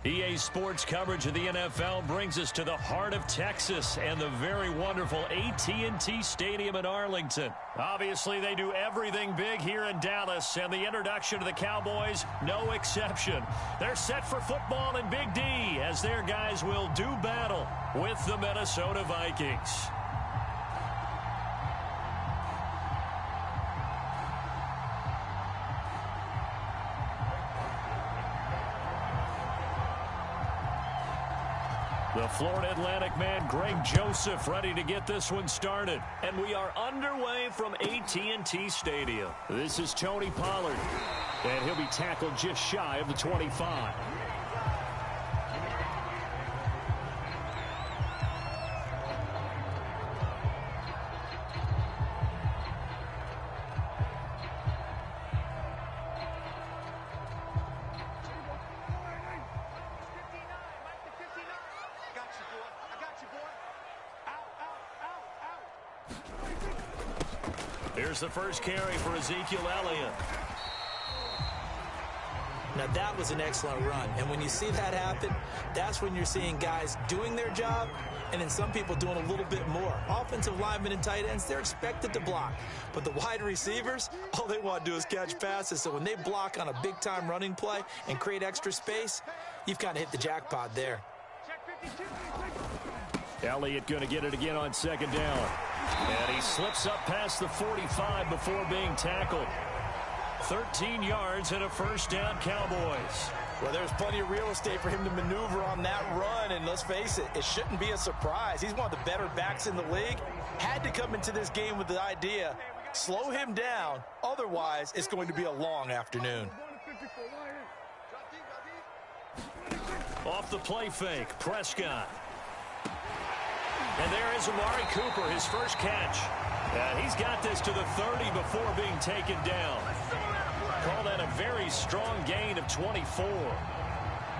EA Sports coverage of the NFL brings us to the heart of Texas and the very wonderful AT&T Stadium in Arlington. Obviously, they do everything big here in Dallas, and the introduction to the Cowboys, no exception. They're set for football in Big D as their guys will do battle with the Minnesota Vikings. The Florida Atlantic man, Greg Joseph, ready to get this one started. And we are underway from AT&T Stadium. This is Tony Pollard. And he'll be tackled just shy of the 25. Here's the first carry for Ezekiel Elliott. Now that was an excellent run, and when you see that happen, that's when you're seeing guys doing their job and then some people doing a little bit more. Offensive linemen and tight ends, they're expected to block, but the wide receivers, all they want to do is catch passes. So when they block on a big-time running play and create extra space, you've kind of hit the jackpot there. Elliott going to get it again on second down. And he slips up past the 45 before being tackled. 13 yards and a first down, Cowboys. Well, there's plenty of real estate for him to maneuver on that run, and let's face it, it shouldn't be a surprise. He's one of the better backs in the league. Had to come into this game with the idea, slow him down, otherwise it's going to be a long afternoon. Off the play fake, Prescott. And there is Amari Cooper, his first catch. He's got this to the 30 before being taken down. Call that a very strong gain of 24.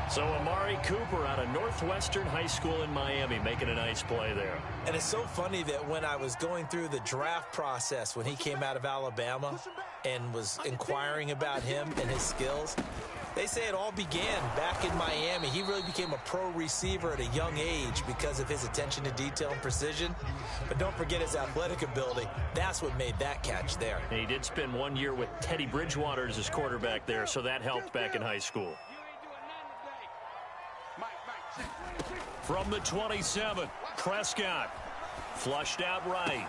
So Amari Cooper out of Northwestern High School in Miami making a nice play there. And it's so funny that when I was going through the draft process when he came out of Alabama and was inquiring about him and his skills, they say it all began back in Miami. He really became a pro receiver at a young age because of his attention to detail and precision. But don't forget his athletic ability. That's what made that catch there. And he did spend 1 year with Teddy Bridgewater as his quarterback there, so that helped back in high school. From the 27, Prescott. Flushed out right.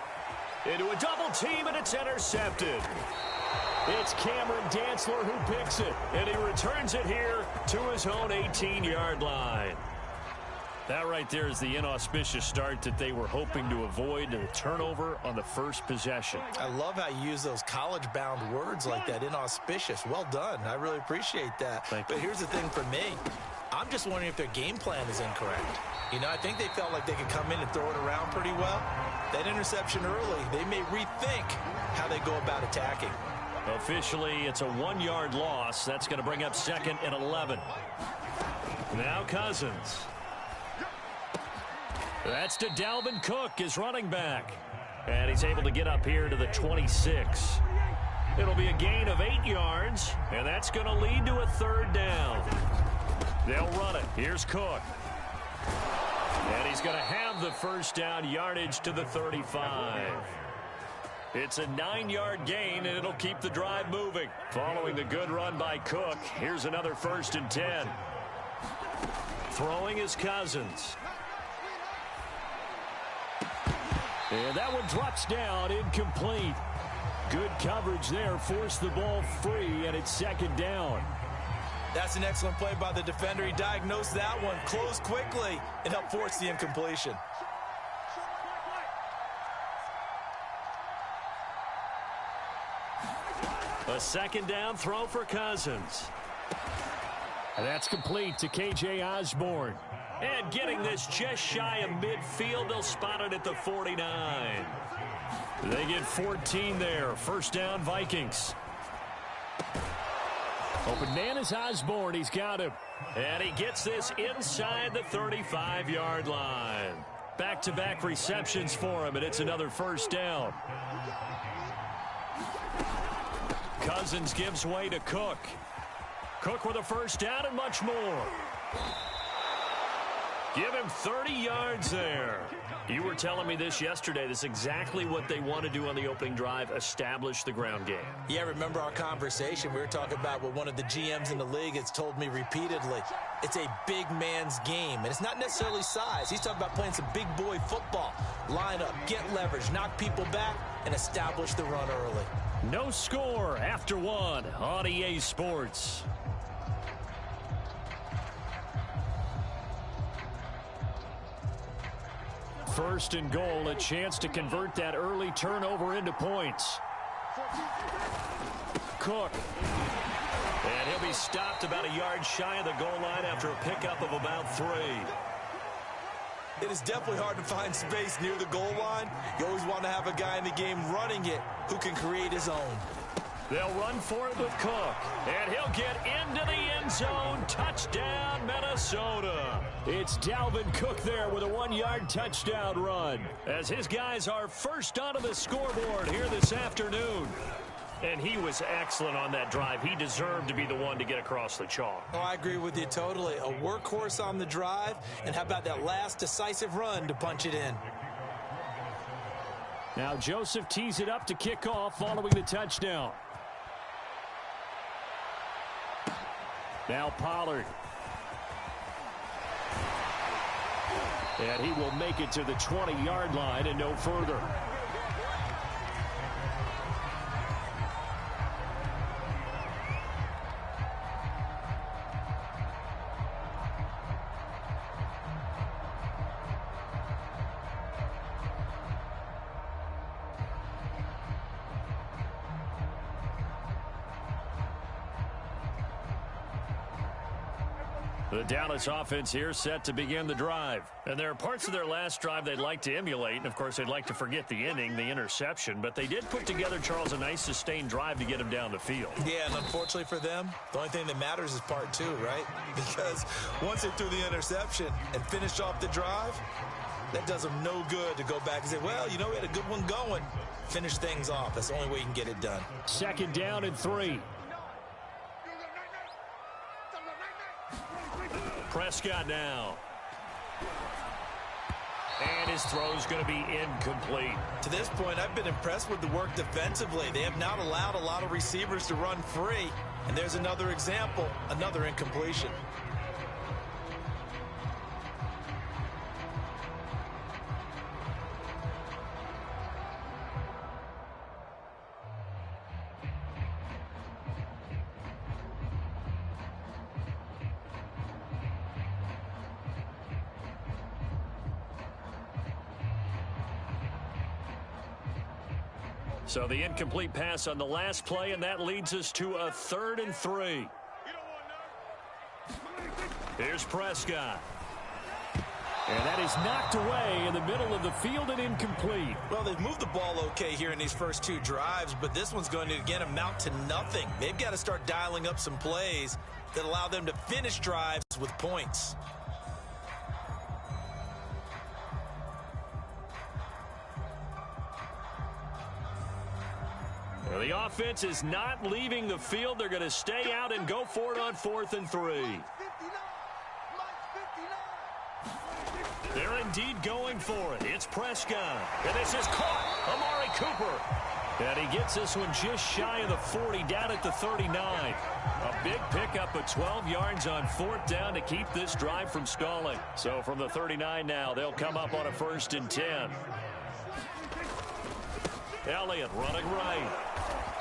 Into a double team, and it's intercepted. It's Cameron Dantzler who picks it, and he returns it here to his own 18-yard line. That right there is the inauspicious start that they were hoping to avoid, and a turnover on the first possession. I love how you use those college-bound words like that, inauspicious. Well done. I really appreciate that. But here's the thing for me. I'm just wondering if their game plan is incorrect. You know, I think they felt like they could come in and throw it around pretty well. That interception early, they may rethink how they go about attacking. Officially, it's a 1-yard loss. That's going to bring up 2nd and 11. Now Cousins. That's to Dalvin Cook, his running back. And he's able to get up here to the 26. It'll be a gain of 8 yards, and that's going to lead to a 3rd down. They'll run it. Here's Cook. And he's going to have the first down, yardage to the 35. It's a 9-yard gain, and it'll keep the drive moving. Following the good run by Cook, here's another 1st and 10. Throwing is Cousins. And that one drops down, incomplete. Good coverage there, forced the ball free, and it's 2nd down. That's an excellent play by the defender. He diagnosed that one, closed quickly, and helped force the incompletion. A 2nd down throw for Cousins. And that's complete to K.J. Osborne. And getting this just shy of midfield, they'll spot it at the 49. They get 14 there. 1st down, Vikings. Open man is Osborne. He's got him. And he gets this inside the 35-yard line. Back-to-back receptions for him, and it's another 1st down. Cousins gives way to Cook. Cook with a 1st down and much more. Give him 30 yards there. You were telling me this yesterday. This is exactly what they want to do on the opening drive, establish the ground game. Yeah, remember our conversation? We were talking about what one of the GMs in the league has told me repeatedly. It's a big man's game, and it's not necessarily size. He's talking about playing some big boy football. Line up, get leverage, knock people back, and establish the run early. No score after one on EA Sports. First and goal, a chance to convert that early turnover into points. Cook. And he'll be stopped about a yard shy of the goal line after a pickup of about 3. It is definitely hard to find space near the goal line. You always want to have a guy in the game running it who can create his own. They'll run for it with Cook, and he'll get into the end zone. Touchdown, Minnesota. It's Dalvin Cook there with a 1-yard touchdown run, as his guys are first onto the scoreboard here this afternoon. And he was excellent on that drive. He deserved to be the one to get across the chalk. Oh, I agree with you totally. A workhorse on the drive, and how about that last decisive run to punch it in? Now Joseph tees it up to kick off following the touchdown. Now Pollard. And he will make it to the 20-yard line and no further. The Dallas offense here set to begin the drive. And there are parts of their last drive they'd like to emulate. And, of course, they'd like to forget the inning, the interception. But they did put together, Charles, a nice sustained drive to get him down the field. Yeah, and unfortunately for them, the only thing that matters is part 2, right? Because once they threw the interception and finished off the drive, that does them no good to go back and say, well, you know, we had a good one going. Finish things off. That's the only way you can get it done. Second down and 3. Prescott now. And his throw's going to be incomplete. To this point, I've been impressed with the work defensively. They have not allowed a lot of receivers to run free. And there's another example, another incompletion. So the incomplete pass on the last play, and that leads us to a 3rd and 3. Here's Prescott. And that is knocked away in the middle of the field and incomplete. Well, they've moved the ball okay here in these first 2 drives, but this one's going to, again, amount to nothing. They've got to start dialing up some plays that allow them to finish drives with points. Well, the offense is not leaving the field. They're going to stay out and go for it on 4th and 3. They're indeed going for it. It's Prescott. And this is caught. Amari Cooper. And he gets this one just shy of the 40, down at the 39. A big pickup of 12 yards on 4th down to keep this drive from stalling. So from the 39 now, they'll come up on a 1st and 10. Elliott running right.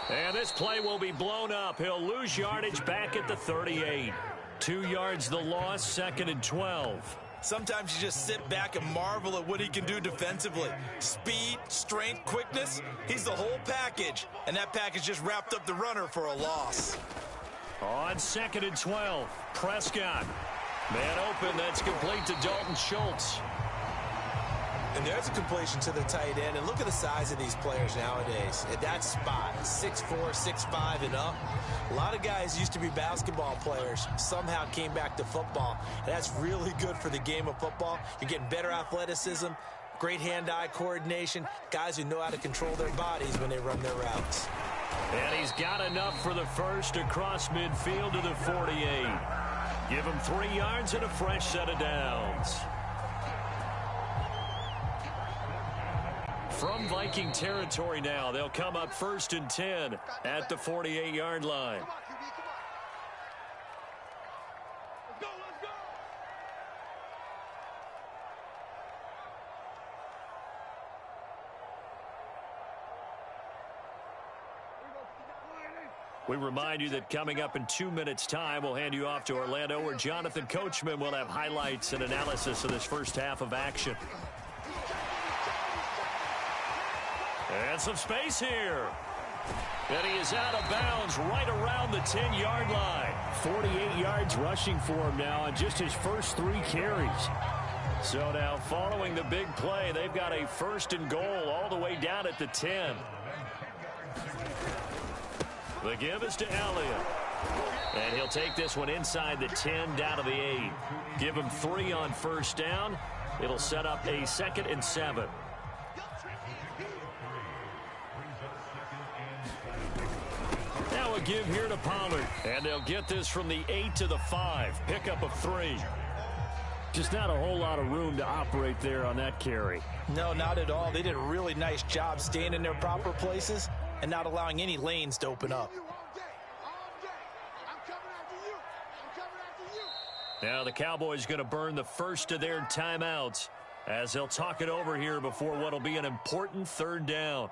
And this play will be blown up. He'll lose yardage back at the 38. 2 yards the loss, 2nd and 12. Sometimes you just sit back and marvel at what he can do defensively. Speed, strength, quickness, he's the whole package. And that package just wrapped up the runner for a loss. On 2nd and 12, Prescott. Man open, that's complete to Dalton Schultz. And there's a completion to the tight end. And look at the size of these players nowadays. At that spot, 6'4", 6'5", and up. A lot of guys used to be basketball players. Somehow came back to football. And that's really good for the game of football. You're getting better athleticism, great hand-eye coordination, guys who know how to control their bodies when they run their routes. And he's got enough for the first across midfield to the 48. Give him 3 yards and a fresh set of downs. From Viking territory now, they'll come up 1st and 10 at the 48-yard line. We remind you that coming up in 2 minutes' time, we'll hand you off to Orlando, where Jonathan Coachman will have highlights and analysis of this first half of action. And some space here. And he is out of bounds right around the 10-yard line. 48 yards rushing for him now on just his first 3 carries. So now following the big play, they've got a 1st and goal all the way down at the 10. The give is to Elliott. And he'll take this one inside the 10 down to the 8. Give him 3 on 1st down. It'll set up a 2nd and 7. Now a give here to Pollard. And they'll get this from the 8 to the 5. Pickup of 3. Just not a whole lot of room to operate there on that carry. No, not at all. They did a really nice job staying in their proper places and not allowing any lanes to open up. Now the Cowboys going to burn the first of their timeouts as they'll talk it over here before what will be an important 3rd down.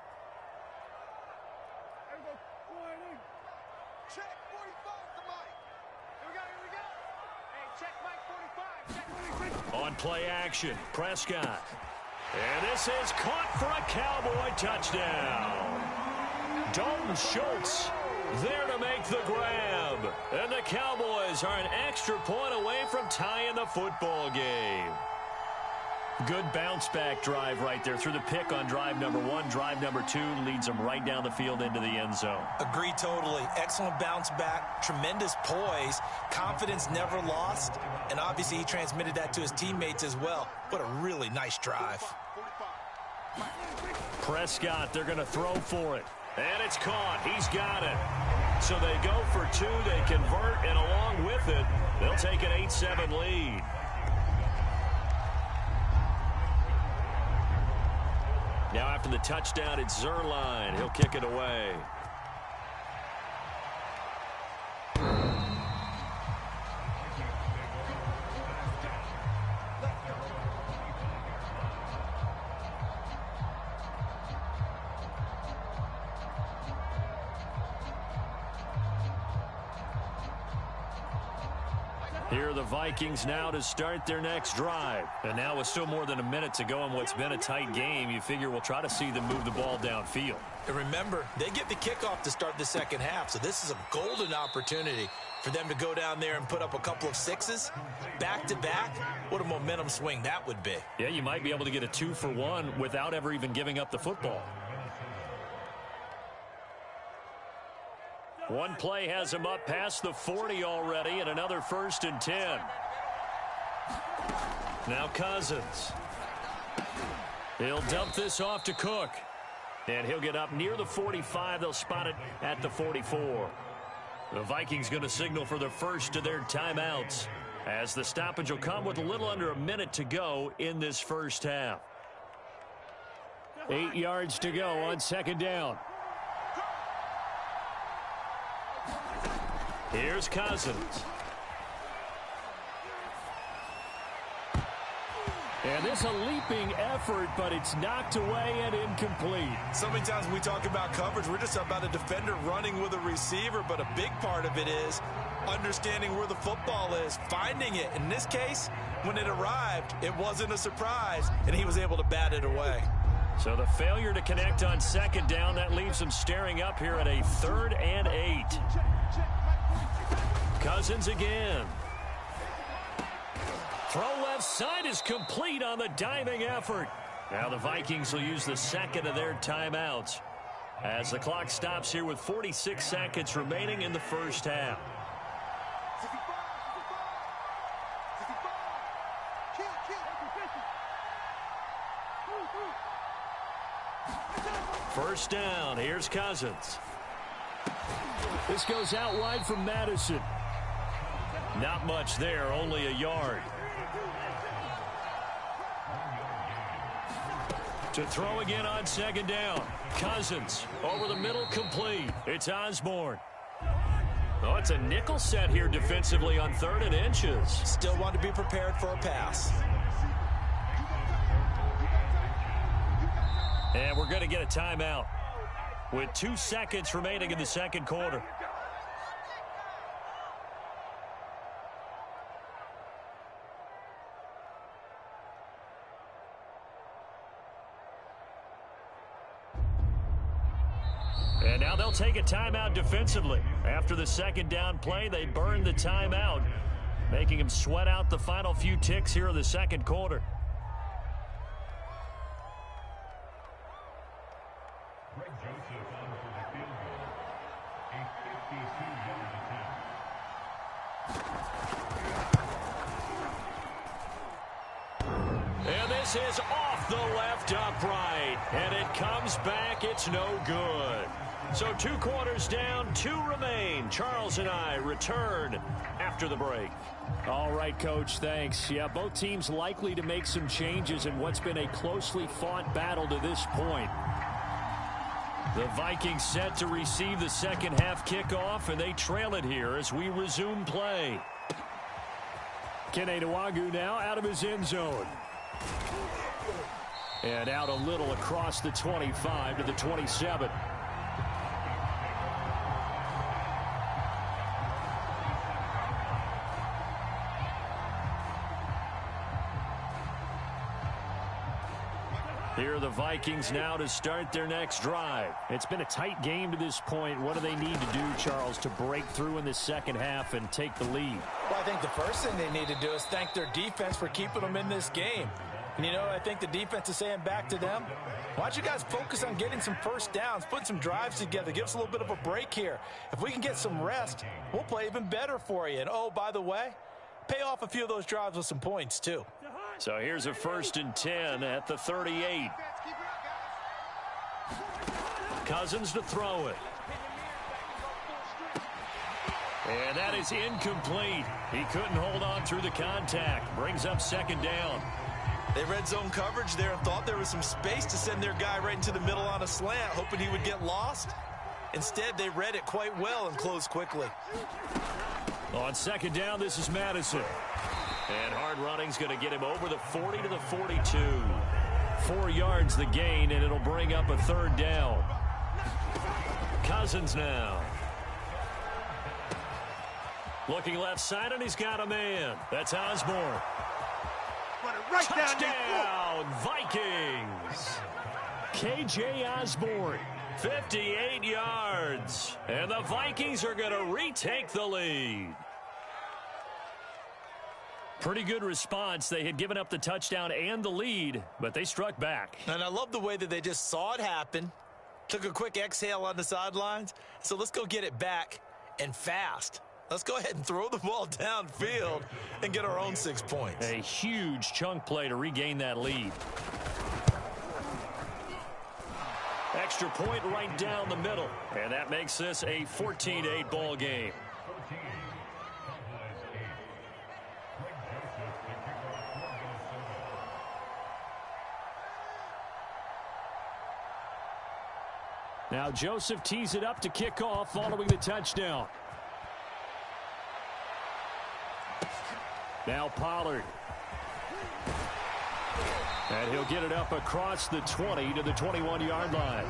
On play action, Prescott. And this is caught for a Cowboy touchdown. Dalton Schultz there to make the grab. And the Cowboys are an extra point away from tying the football game. Good bounce-back drive right there through the pick on drive number 1. Drive number 2 leads them right down the field into the end zone. Agree totally. Excellent bounce back, tremendous poise, confidence never lost, and obviously he transmitted that to his teammates as well. What a really nice drive. Prescott, they're going to throw for it. And it's caught. He's got it. So they go for 2. They convert, and along with it, they'll take an 8-7 lead. Now after the touchdown, it's Zerline. He'll kick it away. Here are the Vikings now to start their next drive. And now with still more than a minute to go in what's been a tight game, you figure we'll try to see them move the ball downfield. And remember, they get the kickoff to start the second half, so this is a golden opportunity for them to go down there and put up a couple of 6s back-to-back. What a momentum swing that would be. Yeah, you might be able to get a 2-for-1 without ever even giving up the football. One play has him up past the 40 already, and another 1st and 10. Now Cousins. He'll dump this off to Cook. And he'll get up near the 45. They'll spot it at the 44. The Vikings going to signal for the first of their timeouts, as the stoppage will come with a little under a minute to go in this first half. 8 yards to go on 2nd down. Here's Cousins. And this a leaping effort, but it's knocked away and incomplete. So many times when we talk about coverage, we're just about a defender running with a receiver, but a big part of it is understanding where the football is, finding it. In this case, when it arrived, it wasn't a surprise, and he was able to bat it away. So the failure to connect on 2nd down, that leaves him staring up here at a 3rd and 8. Cousins again. Throw left side is complete on the diving effort. Now the Vikings will use the 2nd of their timeouts as the clock stops here with 46 seconds remaining in the first half. First down. Here's Cousins. This goes out wide from Madison. Not much there, only a yard. To throw again on second down. Cousins over the middle, complete. It's Osborne. Oh, it's a nickel set here defensively on 3rd and inches. Still want to be prepared for a pass. And we're going to get a timeout with 2 seconds remaining in the second quarter. And now they'll take a timeout defensively. After the second down play, they burned the timeout, making them sweat out the final few ticks here in the second quarter. And this is off the left upright. And it comes back. It's no good. So 2 quarters down, 2 remain. Charles and I return after the break. All right, Coach, thanks. Yeah, both teams likely to make some changes in what's been a closely fought battle to this point. The Vikings set to receive the second half kickoff, and they trail it here as we resume play. Kene Nwagu now out of his end zone. And out a little across the 25 to the 27. Here are the Vikings now to start their next drive. It's been a tight game to this point. What do they need to do, Charles, to break through in the second half and take the lead? Well, I think the first thing they need to do is thank their defense for keeping them in this game. And, you know, I think the defense is saying back to them, why don't you guys focus on getting some first downs, putting some drives together, give us a little bit of a break here. If we can get some rest, we'll play even better for you. And, oh, by the way, pay off a few of those drives with some points, too. So here's a 1st and 10 at the 38. Cousins to throw it. And that is incomplete. He couldn't hold on through the contact. Brings up 2nd down. They read zone coverage there and thought there was some space to send their guy right into the middle on a slant, hoping he would get lost. Instead, they read it quite well and closed quickly. On 2nd down, this is Madison. And hard running's going to get him over the 40 to the 42. 4 yards the gain, and it'll bring up a 3rd down. Cousins now. Looking left side, and he's got a man. That's Osborne. Right Touchdown, Vikings. K.J. Osborne, 58 yards. And the Vikings are going to retake the lead. Pretty good response. They had given up the touchdown and the lead, but they struck back. And I love the way that they just saw it happen, took a quick exhale on the sidelines. So let's go get it back and fast. Let's go ahead and throw the ball downfield and get our own 6 points. A huge chunk play to regain that lead. Extra point right down the middle. And that makes this a 14-8 ball game. Now Joseph tees it up to kick off following the touchdown. Now Pollard. And he'll get it up across the 20 to the 21-yard line.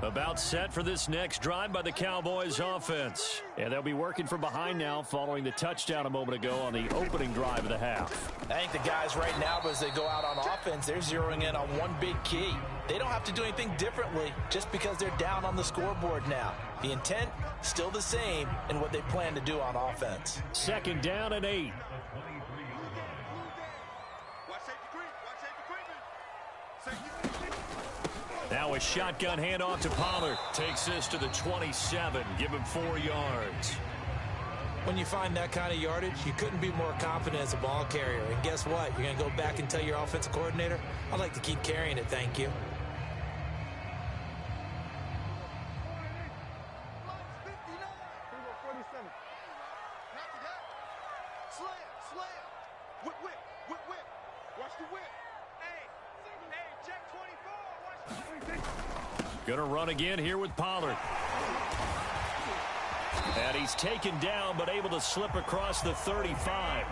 About set for this next drive by the Cowboys offense. And they'll be working from behind now following the touchdown a moment ago on the opening drive of the half. I think the guys right now, as they go out on offense, they're zeroing in on one big key. They don't have to do anything differently just because they're down on the scoreboard now. The intent, still the same in what they plan to do on offense. 2nd down and 8. Now a shotgun handoff to Pollard. Takes this to the 27. Give him 4 yards. When you find that kind of yardage, you couldn't be more confident as a ball carrier. And guess what? You're going to go back and tell your offensive coordinator, I'd like to keep carrying it, thank you. Gonna run again here with Pollard. And he's taken down, but able to slip across the 35.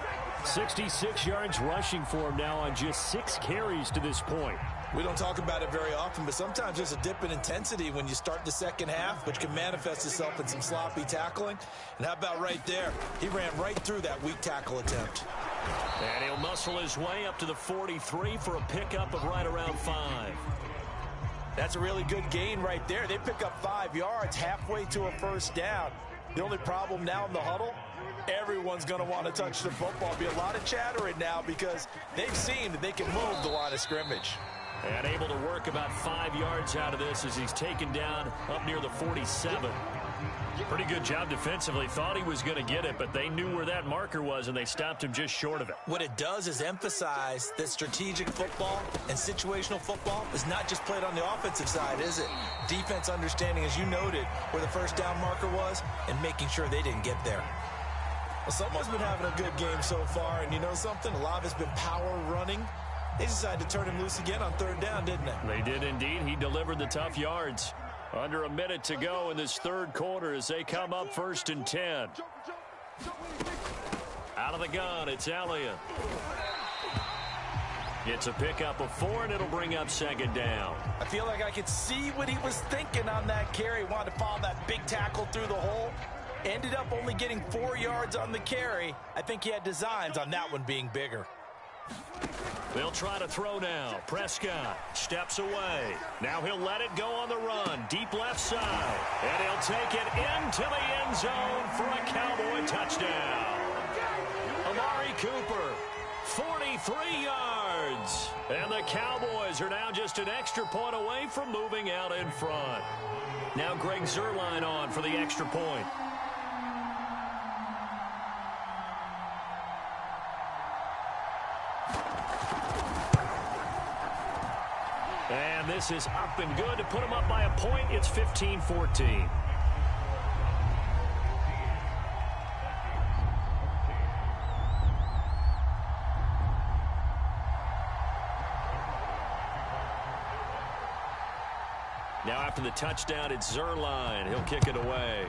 66 yards rushing for him now on just 6 carries to this point. We don't talk about it very often, but sometimes there's a dip in intensity when you start the second half, which can manifest itself in some sloppy tackling. And how about right there? He ran right through that weak tackle attempt. And he'll muscle his way up to the 43 for a pickup of right around 5. That's a really good gain right there. They pick up 5 yards halfway to a first down. The only problem now in the huddle, everyone's going to want to touch the football. Be a lot of chattering now because they've seen that they can move the line of scrimmage. And able to work about 5 yards out of this as he's taken down up near the 47. Pretty good job defensively. Thought he was going to get it, but they knew where that marker was, and they stopped him just short of it. What it does is emphasize that strategic football and situational football is not just played on the offensive side, is it? Defense understanding, as you noted, where the first down marker was and making sure they didn't get there. Well, someone's been having a good game so far, and you know something? A lot of it's been power running. They decided to turn him loose again on third down, didn't they? They did indeed. He delivered the tough yards. Under a minute to go in this third quarter as they come up 1st and 10. Out of the gun, it's Elliott. It's a pickup of 4, and it'll bring up 2nd down. I feel like I could see what he was thinking on that carry. Wanted to follow that big tackle through the hole. Ended up only getting 4 yards on the carry. I think he had designs on that one being bigger. They'll try to throw now. Prescott steps away. Now he'll let it go on the run. Deep left side. And he'll take it into the end zone for a Cowboy touchdown. Amari Cooper, 43 yards. And the Cowboys are now just an extra point away from moving out in front. Now Greg Zuerlein on for the extra point. And this is up and good to put them up by a point. It's 15-14. Now after the touchdown, it's Zuerlein. He'll kick it away.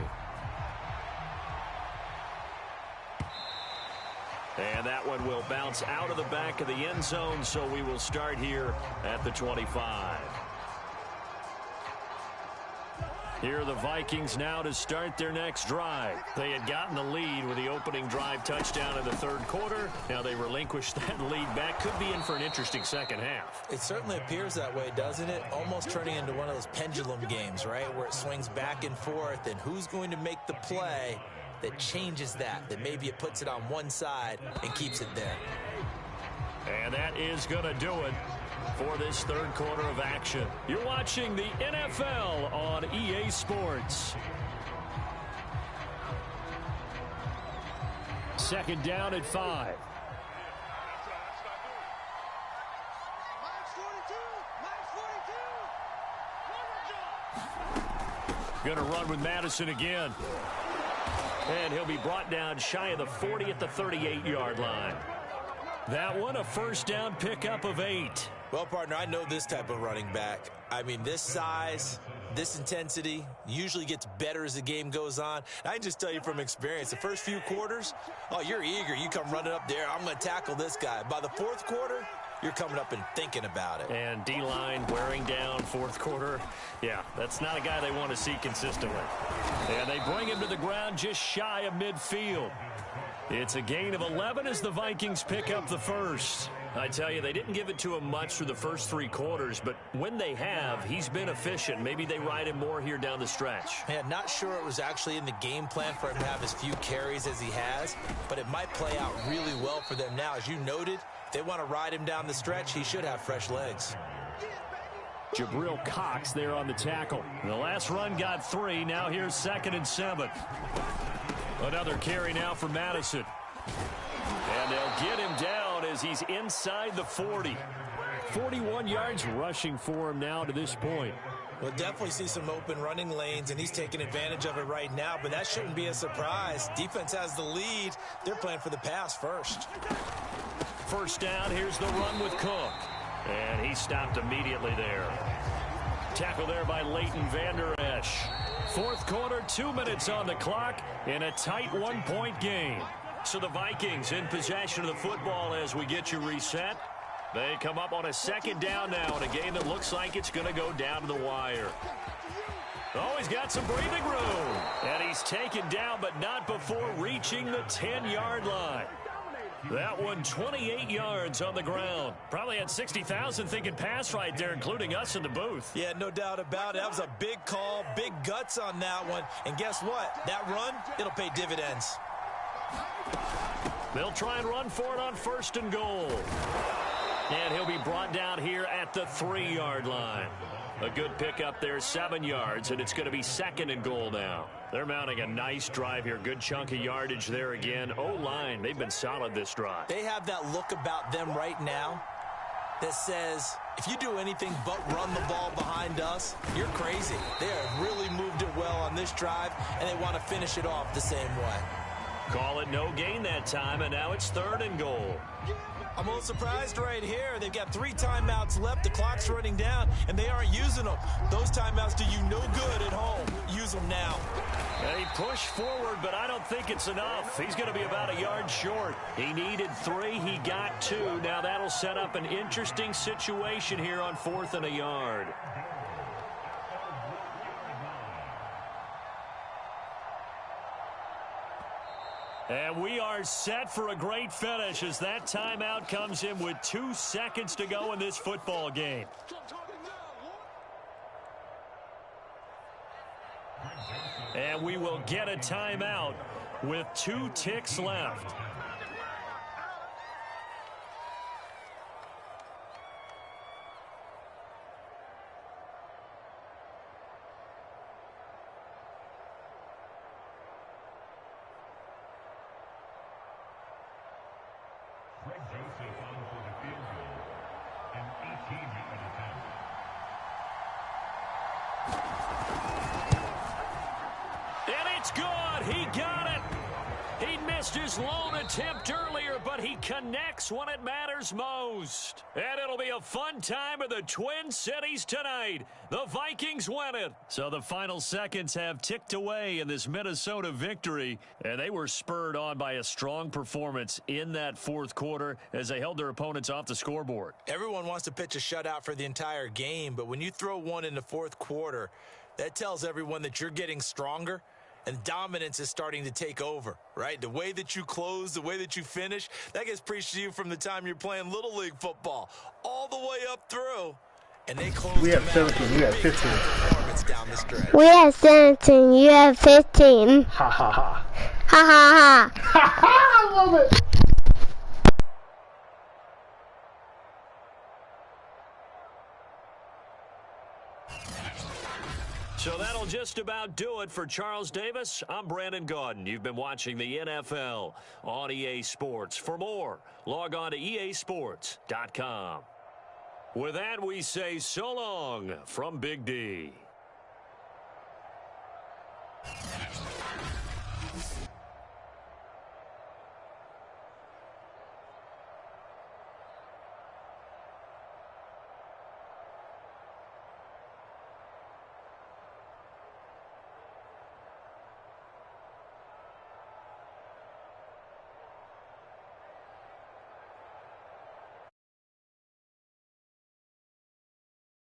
And that one will bounce out of the back of the end zone, so we will start here at the 25. Here are the Vikings now to start their next drive. They had gotten the lead with the opening drive touchdown in the third quarter. Now they relinquished that lead back. Could be in for an interesting second half. It certainly appears that way, doesn't it? Almost turning into one of those pendulum games, right, where it swings back and forth, and who's going to make the play that changes that maybe it puts it on one side and keeps it there. And that is going to do it for this third quarter of action. You're watching the NFL on EA Sports. 2nd down at 5. Going to run with Madison again. And he'll be brought down shy of the 40 at the 38-yard line. That one, a first down pickup of 8. Well, partner, I know this type of running back. I mean, this size, this intensity usually gets better as the game goes on. I can just tell you from experience, the first few quarters, oh, you're eager. You come running up there. I'm going to tackle this guy. By the fourth quarter, you're coming up and thinking about it. And D-line wearing down fourth quarter. Yeah, that's not a guy they want to see consistently. And they bring him to the ground just shy of midfield. It's a gain of 11 as the Vikings pick up the first. I tell you, they didn't give it to him much through the first 3 quarters, but when they have, he's been efficient. Maybe they ride him more here down the stretch. Man, not sure it was actually in the game plan for him to have as few carries as he has, but it might play out really well for them now. As you noted, if they want to ride him down the stretch, he should have fresh legs. Jabril Cox there on the tackle. The last run got 3. Now here's 2nd and 7. Another carry now for Madison. And they'll get him down as he's inside the 40. 41 yards rushing for him now to this point. We'll definitely see some open running lanes, and he's taking advantage of it right now, but that shouldn't be a surprise. Defense has the lead. They're playing for the pass first. First down, here's the run with Cook. And he stopped immediately there. Tackle there by Leighton Vander Esch. Fourth quarter, 2 minutes on the clock in a tight 1-point game. So the Vikings in possession of the football as we get you reset. They come up on a 2nd down now in a game that looks like it's going to go down to the wire. Oh, he's got some breathing room. And he's taken down, but not before reaching the 10-yard line. That one 28 yards on the ground. Probably had 60,000 thinking pass right there, including us in the booth. Yeah, no doubt about it. That was a big call, big guts on that one. And guess what? That run, it'll pay dividends. They'll try and run for it on 1st and goal. And he'll be brought down here at the 3-yard line. A good pickup there, 7 yards, and it's going to be 2nd and goal now. They're mounting a nice drive here. Good chunk of yardage there again. O-line, they've been solid this drive. They have that look about them right now that says, if you do anything but run the ball behind us, you're crazy. They have really moved it well on this drive, and they want to finish it off the same way. Call it no gain that time, and now it's 3rd and goal. I'm a little surprised right here. They've got 3 timeouts left. The clock's running down, and they aren't using them. Those timeouts do you no good at home. Use them now. And he pushed forward, but I don't think it's enough. He's going to be about a yard short. He needed 3. He got 2. Now that'll set up an interesting situation here on 4th and a yard. And we are set for a great finish as that timeout comes in with 2 seconds to go in this football game. And we will get a timeout with 2 ticks left. His lone attempt earlier, but he connects when it matters most. And it'll be a fun time in the Twin Cities tonight. The Vikings win it. So the final seconds have ticked away in this Minnesota victory, and they were spurred on by a strong performance in that 4th quarter as they held their opponents off the scoreboard. Everyone wants to pitch a shutout for the entire game, but when you throw one in the 4th quarter, that tells everyone that you're getting stronger. And dominance is starting to take over, right? The way that you close, the way that you finish, that gets preached to you from the time you're playing Little League football all the way up through. And they close. We have 17, you have 15. Down the stretch. We have 17, you have 15. Ha ha ha. Ha ha ha. Ha ha, I love it. So that'll just about do it for Charles Davis. I'm Brandon Gaudin. You've been watching the NFL on EA Sports. For more, log on to easports.com. With that, we say so long from Big D.